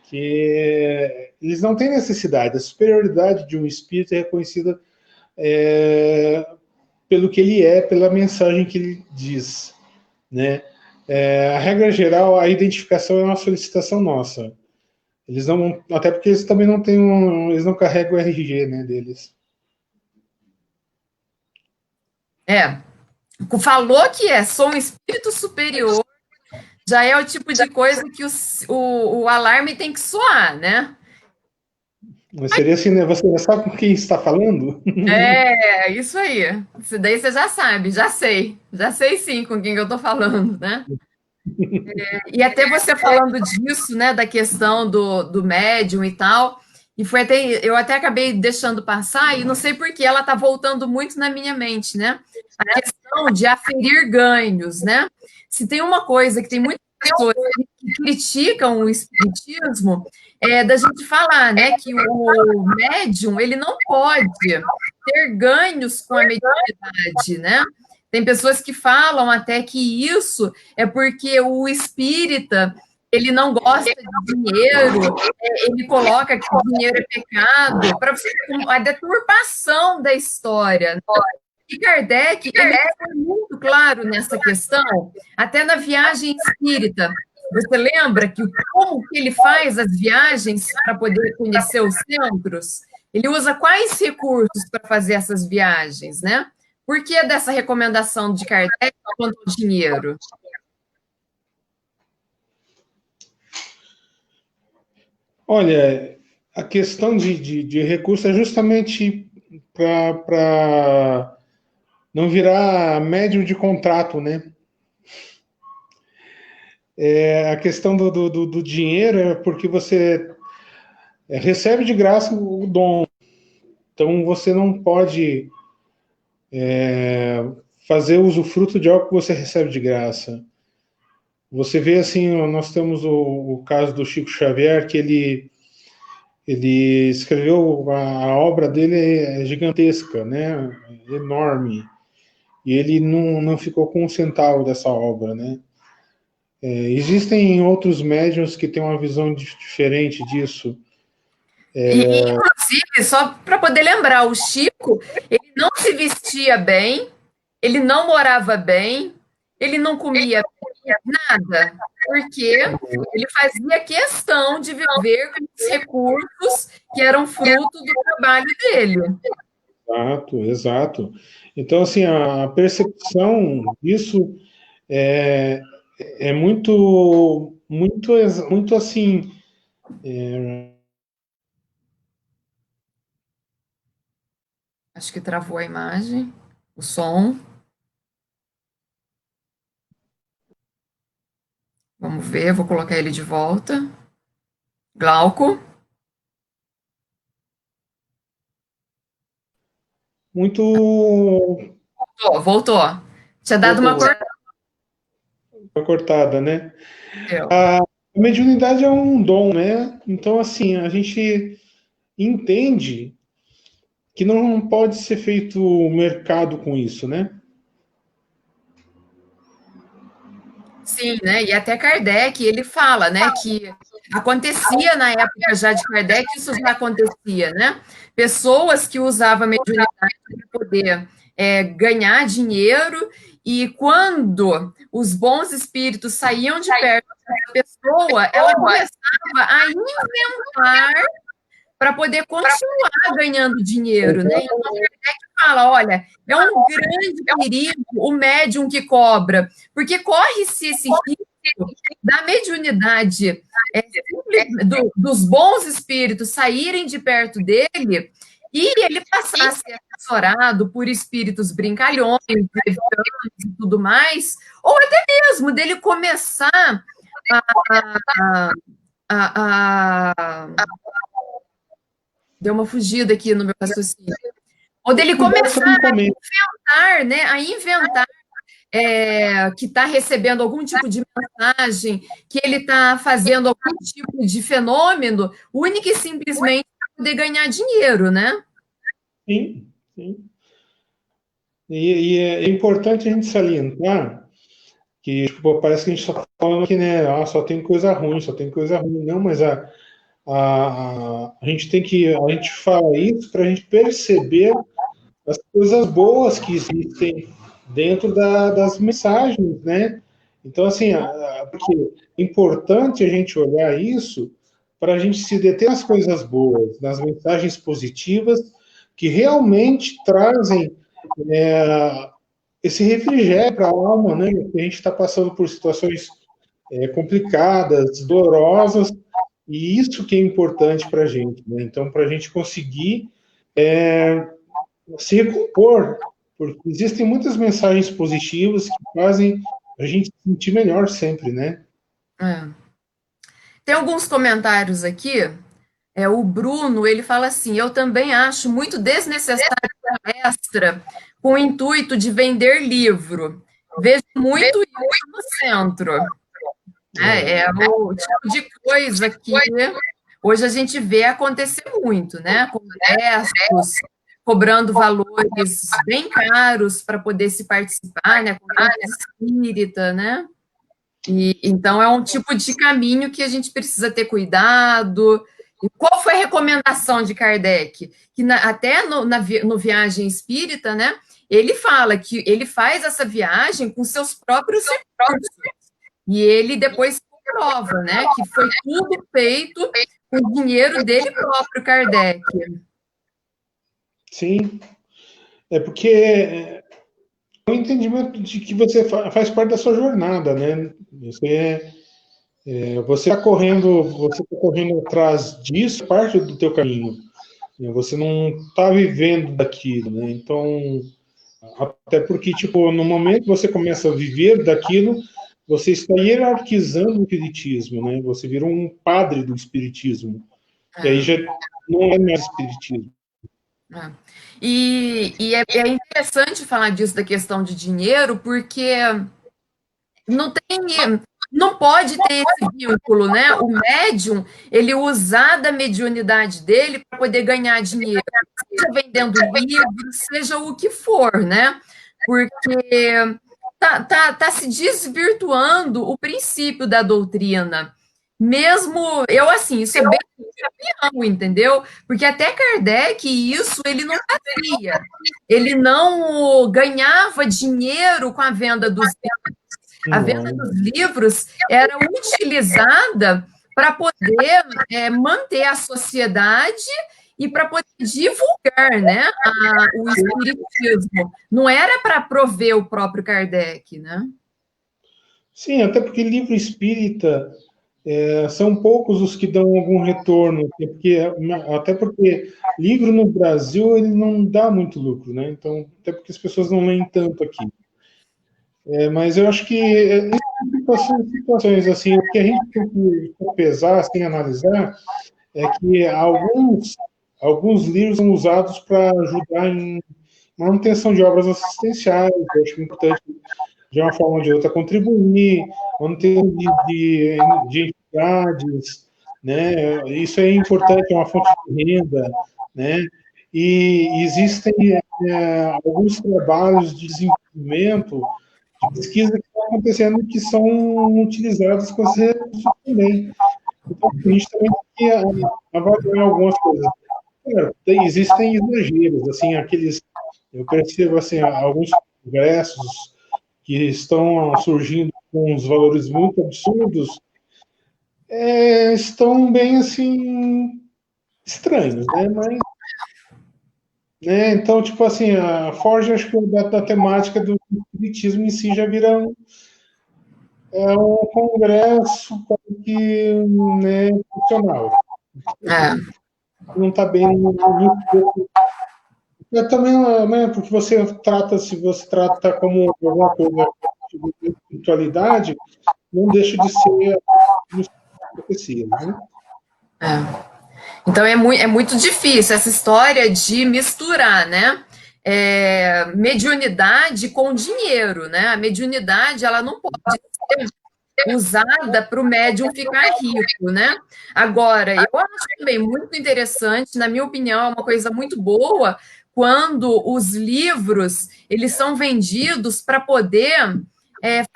que eles não têm necessidade. A superioridade de um espírito é reconhecida pelo que ele é, pela mensagem que ele diz, né? A regra geral, a identificação é uma solicitação nossa. Eles não, até porque eles também não têm eles não carregam o RG, né, deles. Falou que sou um espírito superior, já é o tipo de coisa que o alarme tem que soar, né? Mas seria assim, né? Você já sabe com quem está falando? É, isso aí. Isso daí você já sabe, já sei. Já sei sim com quem que eu tô falando, né? E até você falando disso, né, da questão do médium e tal, e foi até, eu até acabei deixando passar, e não sei por que ela tá voltando muito na minha mente, né? A questão de aferir ganhos, né? Se tem uma coisa que tem muitas pessoas que criticam o espiritismo, é da gente falar, né, que o médium, ele não pode ter ganhos com a mediunidade, né? Tem pessoas que falam até que isso é porque o espírita ele não gosta de dinheiro, ele coloca que o dinheiro é pecado, para você ver a deturpação da história. E Kardec, ele foi muito claro nessa questão, até na viagem espírita. Você lembra que como que ele faz as viagens para poder conhecer os centros? Ele usa quais recursos para fazer essas viagens, né? Por que dessa recomendação de Kardec quanto ao dinheiro? Olha, a questão de recurso é justamente para não virar médium de contrato, né? A questão do dinheiro é porque você recebe de graça o dom. Então você não pode fazer usufruto de algo que você recebe de graça. Você vê assim, nós temos o caso do Chico Xavier, que ele escreveu, a obra dele é gigantesca, né? Enorme. E ele não ficou com um centavo dessa obra, né? Existem outros médiums que têm uma visão diferente disso. Inclusive, só para poder lembrar, o Chico, ele não se vestia bem, ele não morava bem, ele não comia nada, porque ele fazia questão de viver com os recursos que eram fruto do trabalho dele. Exato, exato. Então, assim, a percepção disso é, é muito assim. Acho que travou a imagem, o som. Vamos ver, vou colocar ele de volta. Glauco, Muito. voltou. Tinha dado uma Voltou, cor. cortada, né? Deu. A mediunidade é um dom, né? Então, assim, a gente entende que não pode ser feito mercado com isso, né? Sim, né? E até Kardec, ele fala, né, que acontecia na época já de Kardec, isso já acontecia, né? Pessoas que usavam a mediunidade para poder ganhar dinheiro, e quando os bons espíritos saíam de perto da pessoa, ela começava a inventar para poder continuar ganhando dinheiro, né? Então, Kardec fala, olha, é um grande perigo o médium que cobra, porque corre-se esse risco da mediunidade, dos bons espíritos saírem de perto dele e ele passar a ser assessorado por espíritos brincalhões, e tudo mais, ou até mesmo dele começar a, a deu uma fugida aqui no meu raciocínio. Ou dele começar a inventar que está recebendo algum tipo de mensagem, que ele está fazendo algum tipo de fenômeno, única e simplesmente para poder ganhar dinheiro, né? Sim, sim. E é importante a gente salientar que tipo, parece que a gente está falando que né, só tem coisa ruim, só tem coisa ruim. Não, mas a gente tem que. A gente fala isso para a gente perceber as coisas boas que existem dentro das mensagens, né? Então, assim, porque é importante a gente olhar isso para a gente se deter nas coisas boas, nas mensagens positivas que realmente trazem esse refrigério para a alma, né? A gente está passando por situações complicadas, dolorosas, e isso que é importante para a gente, né? Então, para a gente conseguir se recompor, porque existem muitas mensagens positivas que fazem a gente se sentir melhor sempre, né? É. Tem alguns comentários aqui. O Bruno, ele fala assim: eu também acho muito desnecessário a palestra com o intuito de vender livro. Vejo muito isso no centro. É o tipo de coisa que hoje a gente vê acontecer muito, né? Congressos cobrando valores bem caros para poder se participar, né? Congresso espírita, né? E então é um tipo de caminho que a gente precisa ter cuidado. E qual foi a recomendação de Kardec? Que até no Viagem Espírita, né? Ele fala que ele faz essa viagem com seus próprios recursos. E ele depois comprova, né? Que foi tudo feito com o dinheiro dele próprio, Kardec. Sim, é porque é o entendimento de que você faz parte da sua jornada, né? Você está correndo atrás disso, parte do teu caminho. Né? Você não está vivendo daquilo, né? Então, até porque, tipo, no momento que você começa a viver daquilo, você está hierarquizando o espiritismo, né? Você vira um padre do espiritismo. E aí já não é mais espiritismo. É interessante falar disso da questão de dinheiro, porque não tem, não pode ter esse vínculo, né? O médium, ele usar da mediunidade dele para poder ganhar dinheiro, seja vendendo livros, seja o que for, né? Porque tá se desvirtuando o princípio da doutrina. Mesmo eu assim, isso é bem opinião, entendeu? Porque até Kardec, isso ele não fazia. Ele não ganhava dinheiro com a venda dos livros. A venda Não. dos livros era utilizada para poder manter a sociedade e para poder divulgar, né, o espiritismo. Não era para prover o próprio Kardec, né? Sim, até porque livro espírita são poucos os que dão algum retorno, até porque livro no Brasil ele não dá muito lucro, né? Então, até porque as pessoas não leem tanto aqui. Mas eu acho que são situações assim, o que a gente tem que pesar, assim, analisar, é que alguns livros são usados para ajudar em manutenção de obras assistenciais. Eu acho importante, de uma forma ou de outra, contribuir, manutenção de entidades, né? Isso é importante, é uma fonte de renda, né? E existem alguns trabalhos de desenvolvimento, de pesquisa que estão acontecendo que são utilizados com esses recursos também. Então, a gente também tem que avaliar algumas coisas. Claro, existem exageros, assim, eu percebo, assim, alguns congressos que estão surgindo com uns valores muito absurdos, estão bem, assim, estranhos, né? Mas, né, então, tipo assim, a Forja, acho que da temática do espiritismo em si já vira um congresso que, né, funcional. Não está bem no eu também, né, porque se você trata como alguma coisa de espiritualidade, não deixa de ser a profecia, né? Então é muito difícil essa história de misturar, né? Mediunidade com dinheiro, né? A mediunidade ela não pode ser usada para o médium ficar rico, né? Agora, eu acho também muito interessante, na minha opinião, é uma coisa muito boa quando os livros eles são vendidos para poder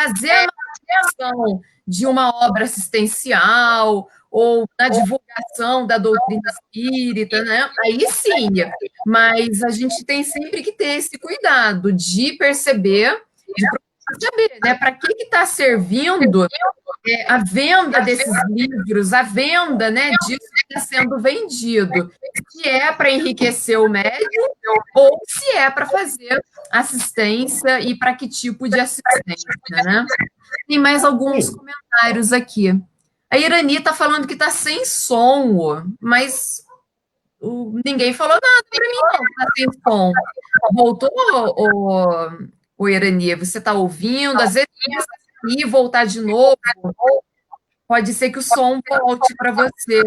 fazer a manutenção de uma obra assistencial ou na divulgação da doutrina espírita, né? Aí sim, mas a gente tem sempre que ter esse cuidado de perceber, de saber, né, para que está servindo a venda desses livros, a venda, né, disso que está sendo vendido. Se é para enriquecer o médium ou se é para fazer assistência e para que tipo de assistência, né? Tem mais alguns Sim. comentários aqui. A Irani está falando que está sem som, mas ninguém falou nada para mim, não, que está sem som. Voltou, o Irani? Você está ouvindo? Às vezes e voltar de novo, pode ser que o som volte para você.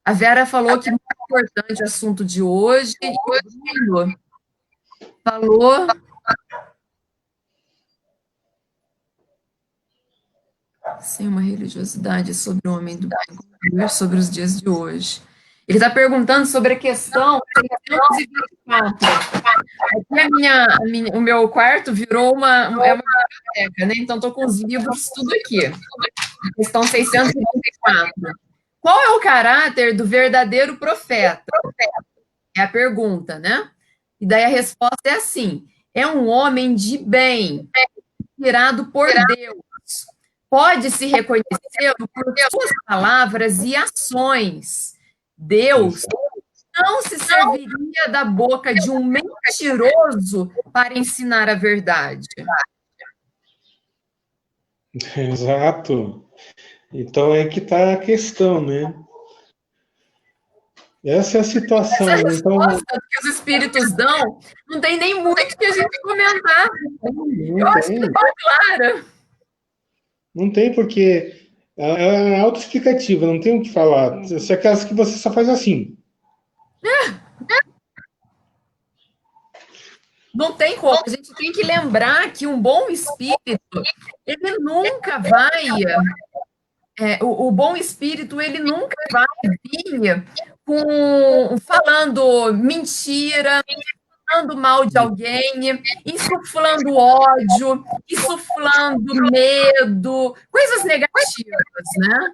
A Vera falou que é muito importante o assunto de hoje, e o Bruno falou sem uma religiosidade sobre o homem do bem, sobre os dias de hoje. Ele está perguntando sobre a questão 624. Aqui o meu quarto virou uma biblioteca, né? Então estou com os livros tudo aqui. Questão 624. Qual é o caráter do verdadeiro profeta? É a pergunta, né? E daí a resposta é assim: é um homem de bem, inspirado por Deus. Pode-se reconhecê-lo por suas palavras e ações. Deus não se serviria da boca de um mentiroso para ensinar a verdade. Exato. Então é que está a questão, né? Essa é a situação. Essa Então, resposta que os espíritos dão não tem nem muito que a gente comentar. Eu acho que está clara. Não tem porque é autoexplicativa, não tem o que falar. Se é aquelas que você só faz assim. Não tem como. A gente tem que lembrar que um bom espírito, ele nunca vai. O bom espírito, ele nunca vai vir falando mentira, falando mal de alguém, insuflando ódio, insuflando medo, coisas negativas, né?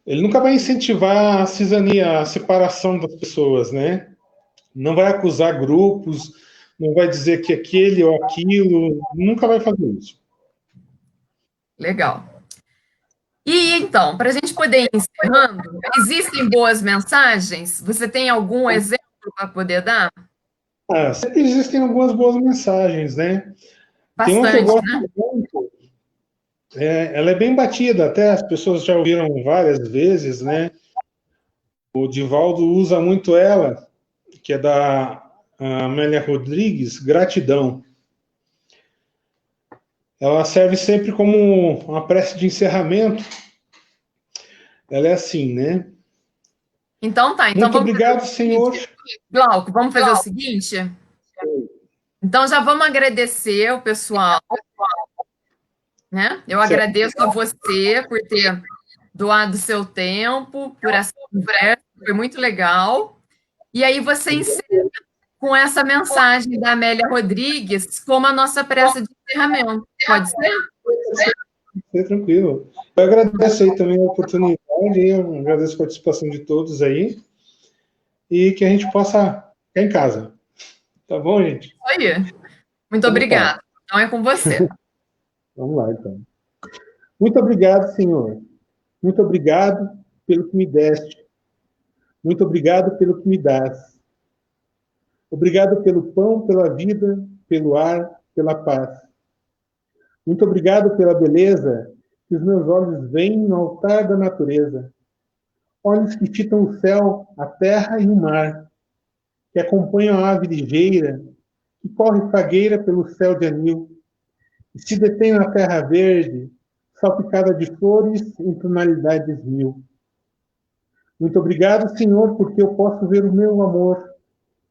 Ele nunca vai incentivar a cisania, a separação das pessoas, né? Não vai acusar grupos, não vai dizer que aquele ou aquilo, nunca vai fazer isso. Legal. E então, para a gente poder ir encerrando, existem boas mensagens? Você tem algum exemplo para poder dar? Sempre existem algumas boas mensagens, né? Tem uma que eu Bastante, gosto né? muito, ela é bem batida, até as pessoas já ouviram várias vezes, né? O Divaldo usa muito ela, que é da Amélia Rodrigues, Gratidão. Ela serve sempre como uma prece de encerramento. Ela é assim, né? Então tá, então Muito vamos fazer obrigado, o seguinte, Senhor. Glauco, vamos fazer o seguinte? Então já vamos agradecer o pessoal, né? Eu Certo. agradeço a você por ter doado seu tempo, por essa conversa, foi muito legal. E aí você encerra com essa mensagem da Amélia Rodrigues como a nossa prece de encerramento. Pode ser? Fique tranquilo. Eu agradeço aí também a oportunidade, eu agradeço a participação de todos aí, e que a gente possa ficar em casa. Tá bom, gente? Isso aí. Muito Então tá. obrigada. Então é com você. Vamos lá, então. Muito obrigado, Senhor. Muito obrigado pelo que me deste. Muito obrigado pelo que me dás. Obrigado pelo pão, pela vida, pelo ar, pela paz. Muito obrigado pela beleza que os meus olhos veem no altar da natureza. Olhos que fitam o céu, a terra e o mar, que acompanham a ave ligeira, que corre fagueira pelo céu de anil, e se detém na terra verde, salpicada de flores em tonalidades mil. Muito obrigado, Senhor, porque eu posso ver o meu amor,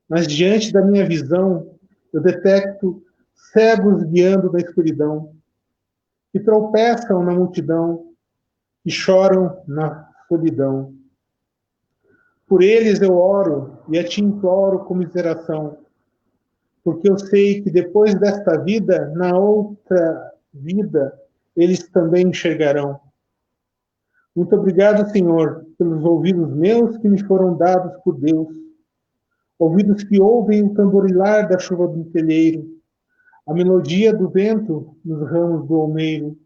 mas diante da minha visão, eu detecto cegos guiando na escuridão, que tropeçam na multidão, que choram na solidão. Por eles eu oro e a ti imploro comiseração, porque eu sei que depois desta vida, na outra vida, eles também enxergarão. Muito obrigado, Senhor, pelos ouvidos meus que me foram dados por Deus, ouvidos que ouvem o tamborilar da chuva do telheiro, a melodia do vento nos ramos do almeiro,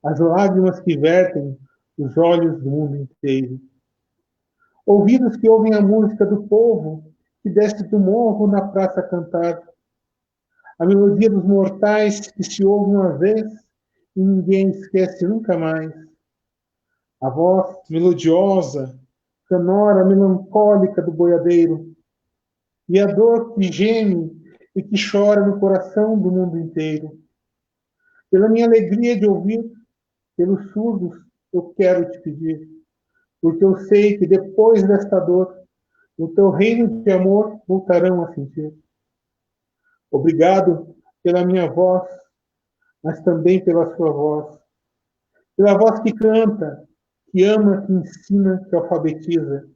as lágrimas que vertem os olhos do mundo inteiro. Ouvidos que ouvem a música do povo que desce do morro na praça a cantar, a melodia dos mortais que se ouve uma vez e ninguém esquece nunca mais. A voz melodiosa, sonora, melancólica do boiadeiro, e a dor que geme e que chora no coração do mundo inteiro. Pela minha alegria de ouvir, pelos surdos, eu quero te pedir, porque eu sei que depois desta dor, no teu reino de amor voltarão a sentir. Obrigado pela minha voz, mas também pela sua voz. Pela voz que canta, que ama, que ensina, que alfabetiza,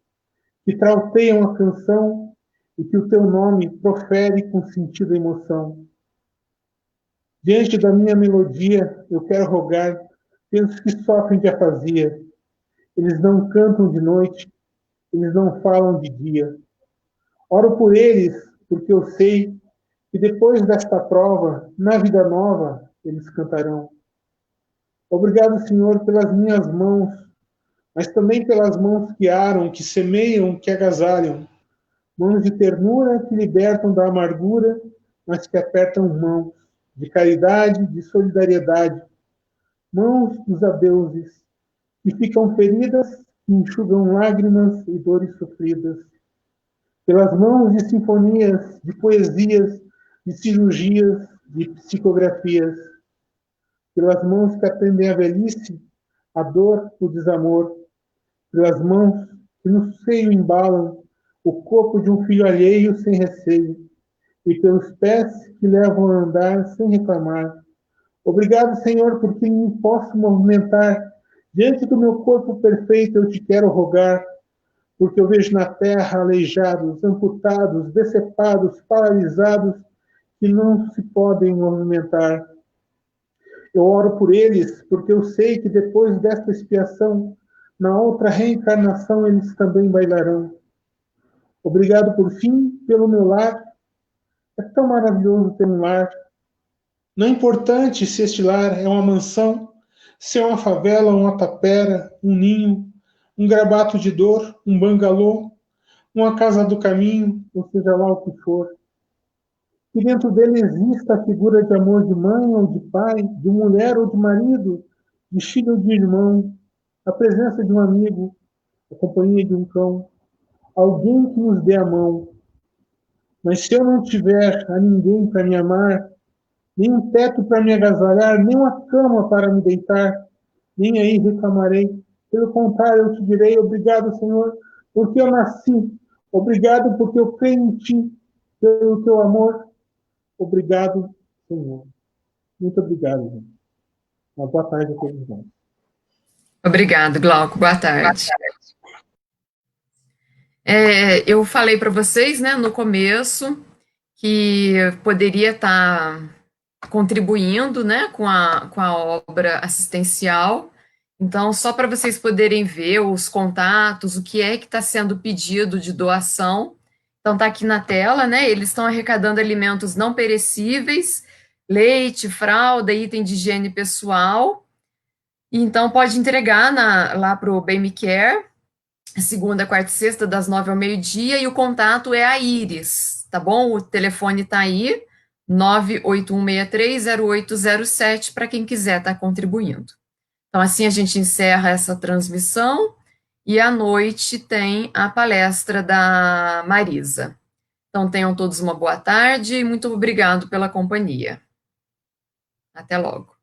que trauteia uma canção e que o teu nome profere com sentido e emoção. Diante da minha melodia, eu quero rogar pelos que sofrem de afasia. Eles não cantam de noite, eles não falam de dia. Oro por eles, porque eu sei que depois desta prova, na vida nova, eles cantarão. Obrigado, Senhor, pelas minhas mãos, mas também pelas mãos que aram, que semeiam, que agasalham. Mãos de ternura que libertam da amargura, mas que apertam mãos de caridade, de solidariedade. Mãos dos adeuses, que ficam feridas, que enxugam lágrimas e dores sofridas. Pelas mãos de sinfonias, de poesias, de cirurgias, de psicografias. Pelas mãos que atendem a velhice, a dor, o desamor. Pelas mãos que no seio embalam o corpo de um filho alheio sem receio. E pelos pés que levam a andar sem reclamar. Obrigado, Senhor, porque me posso movimentar. Diante do meu corpo perfeito, eu te quero rogar, porque eu vejo na terra aleijados, amputados, decepados, paralisados, que não se podem movimentar. Eu oro por eles, porque eu sei que depois desta expiação, na outra reencarnação, eles também bailarão. Obrigado, por fim, pelo meu lar. É tão maravilhoso ter um lar. Não é importante se este lar é uma mansão, se é uma favela, uma tapera, um ninho, um grabato de dor, um bangalô, uma casa do caminho, ou seja lá o que for. Que dentro dele exista a figura de amor de mãe ou de pai, de mulher ou de marido, de filho ou de irmão, a presença de um amigo, a companhia de um cão, alguém que nos dê a mão. Mas se eu não tiver a ninguém para me amar, nem um teto para me agasalhar, nem uma cama para me deitar, nem aí reclamarei. Pelo contrário, eu te direi, obrigado, Senhor, porque eu nasci. Obrigado porque eu creio em ti, pelo teu amor. Obrigado, Senhor. Muito obrigado, gente. Uma boa tarde a todos nós. Obrigado, Glauco. Boa tarde. Eu falei para vocês, né, no começo, que poderia estar contribuindo, né, com a obra assistencial. Então, só para vocês poderem ver os contatos, o que é que está sendo pedido de doação. Então, está aqui na tela, né? Eles estão arrecadando alimentos não perecíveis, leite, fralda, item de higiene pessoal. Então, pode entregar lá para o Bem Me Care, segunda, quarta e sexta, das 9 ao meio-dia, e o contato é a Iris, tá bom? O telefone tá aí, 981630807, para quem quiser estar contribuindo. Então, assim a gente encerra essa transmissão, e à noite tem a palestra da Marisa. Então, tenham todos uma boa tarde e muito obrigado pela companhia. Até logo.